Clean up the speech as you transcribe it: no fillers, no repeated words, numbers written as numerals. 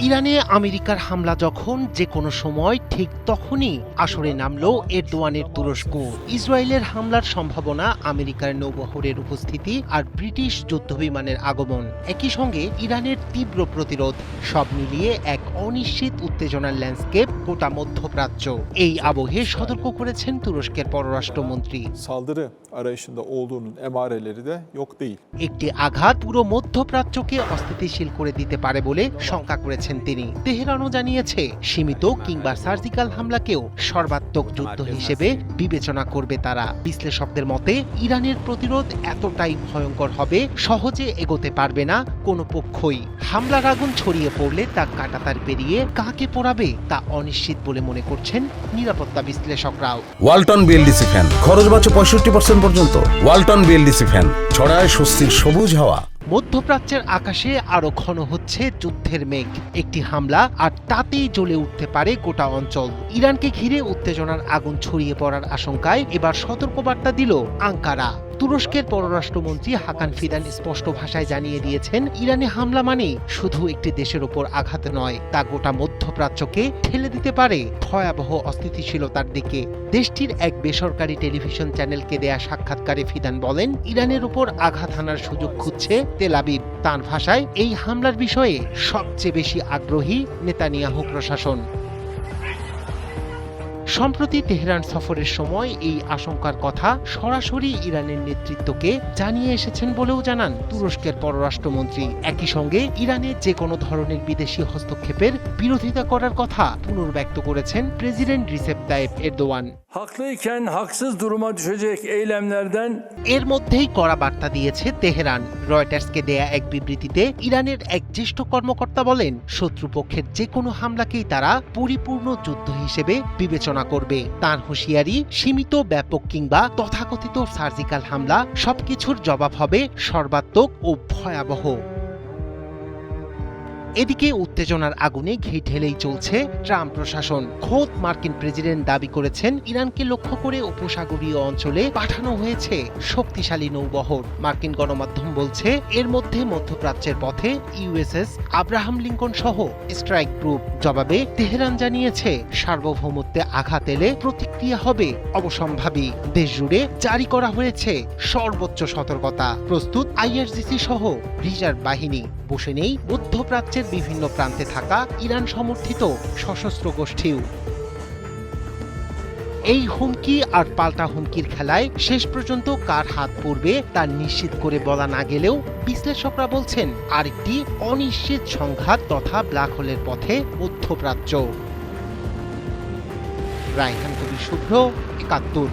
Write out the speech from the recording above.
ইরানে আমেরিকার হামলা যখন যে কোনো সময় ঠিক তখনই আসরে নামল এরদোয়ানের তুরস্ক। ইসরায়েলের হামলার সম্ভাবনা, আমেরিকার নৌবহরের উপস্থিতি আর ব্রিটিশ যুদ্ধবিমানের আগমন, একই সঙ্গে ইরানের তীব্র প্রতিরোধ, সব মিলিয়ে এক অনিশ্চিত উত্তেজনার ল্যান্ডস্কেপ গোটা মধ্যপ্রাচ্য। এই আবহে সতর্ক করেছেন তুরস্কের পররাষ্ট্রমন্ত্রী। Saldırı arayışında olduğunun emareleri de yok değil. একটি আঘাত পুরো মধ্যপ্রাচ্যকে অস্থিতিশীল করে দিতে পারে বলে শঙ্কা করেছেন তিনি। তেহরানও জানিয়েছে সীমিত কিংবা সার্জিক্যাল হামলাকেও সর্বাত্মক যুদ্ধ হিসেবে বিবেচনা করবে তারা। বিশ্লেষকদের মতে ইরানের প্রতিরোধ এতটাই ভয়ঙ্কর হবে, সহজে এগোতে পারবে না কোনো পক্ষই। হামলার আগুন ছড়িয়ে পড়লে তা কাঁটাতার পেরিয়ে কাকে পোড়াবে তা অনিশ্চিত বলে মনে করছেন নিরাপত্তা বিশ্লেষকরাও। ওয়ালটন বিএলডিসি ফ্যান, খরচ বাঁচে 65% পর্যন্ত। ওয়ালটন বিএলডিসি ফ্যান ছড়ায় স্বস্তির সবুজ হাওয়া। মধ্যপ্রাচ্যের আকাশে আরো ঘন হচ্ছে যুদ্ধের মেঘ। একটি হামলা আর তাতেই জ্বলে উঠতে পারে গোটা অঞ্চল। ইরানকে ঘিরে উত্তেজনার আগুন ছড়িয়ে পড়ার আশঙ্কায় এবার সতর্কবার্তা দিল আঙ্কারা। তুরস্কের পররাষ্ট্রমন্ত্রী হাকান ফিদান স্পষ্ট ভাষায় জানিয়ে দিয়েছেন, ইরানে হামলা মানে শুধু একটি দেশের উপর আঘাত নয়, তা গোটা মধ্যপ্রাচ্যকে ঠেলে দিতে পারে ভয়াবহ অস্থিতিশীলতার দিকে। দেশটির এক বেসরকারি টেলিভিশন চ্যানেলকে দেয়া সাক্ষাৎকারে ফিদান বলেন, ইরানের উপর আঘাত হানার সুযোগ খুঁজছে তেল আবিব। তাঁর ভাষায়, এই হামলার বিষয়ে সবচেয়ে বেশি আগ্রহী নেতানিয়াহু প্রশাসন। সম্প্রতি তেহরান সফরের সময় এই আশঙ্কার কথা সরাসরি ইরানের নেতৃত্বকে জানিয়ে এসেছেন বলেও জানান তুরস্কের পররাষ্ট্রমন্ত্রী। একই সঙ্গে ইরানে যে কোনো ধরনের বিদেশি হস্তক্ষেপের বিরোধিতা করার কথা পুনর্ব্যক্ত করেছেন president Recep Tayyip Erdogan. Haklıyken haksız duruma düşecek eylemlerden এর মধ্যেই কড়া বার্তা দিয়েছে তেহরান। রয়টার্সকে দেয়া এক বিবৃতিতে ইরানের এক জ্যেষ্ঠ কর্মকর্তা বলেন, শত্রুপক্ষের যে কোনো হামলাকেই তারা পরিপূর্ণ যুদ্ধ হিসেবে বিবেচনা করবে। তার হুঁশিয়ারি, সীমিত, ব্যাপক কিংবা তথাকথিত সার্জিক্যাল হামলা, সবকিছুর জবাব হবে সর্বাত্মক ও ভয়াবহ। এদিকে উত্তেজনার আগুনে ঘি ঢেলেই চলছে ট্রাম্প প্রশাসন। খোদ মার্কিন প্রেসিডেন্ট দাবি করেছেন, ইরানকে লক্ষ্য করে উপসাগরীয় অঞ্চলে পাঠানো হয়েছে শক্তিশালী নৌবহর। মার্কিন গণমাধ্যম বলছে, এর মধ্যে মধ্যপ্রাচ্যের পথে ইউএসএস আব্রাহাম লিঙ্কন সহ স্ট্রাইক গ্রুপ। জবাবে তেহরান জানিয়েছে, সার্বভৌমত্বে আঘাত এলে প্রতিক্রিয়া হবে অবশ্যম্ভাবী। দেশ জুড়ে জারি করা হয়েছে সর্বোচ্চ সতর্কতা। প্রস্তুত আইআরজিসি সহ রিজার্ভ বাহিনী। বসে নেই মধ্যপ্রাচ্যের বিভিন্ন প্রান্তে থাকা ইরান সমর্থিত সশস্ত্র গোষ্ঠীও। এই হুমকি আর পাল্টা হুমকির খেলায় শেষ পর্যন্ত কার হাত পড়বে তা নিশ্চিত করে বলা না গেলেও বিশ্লেষকরা বলছেন, আরেকটি অনিশ্চিত সংঘাত তথা ব্ল্যাক হোলের পথে মধ্যপ্রাচ্য। রায়হান কবির শুভ্র, ৭১।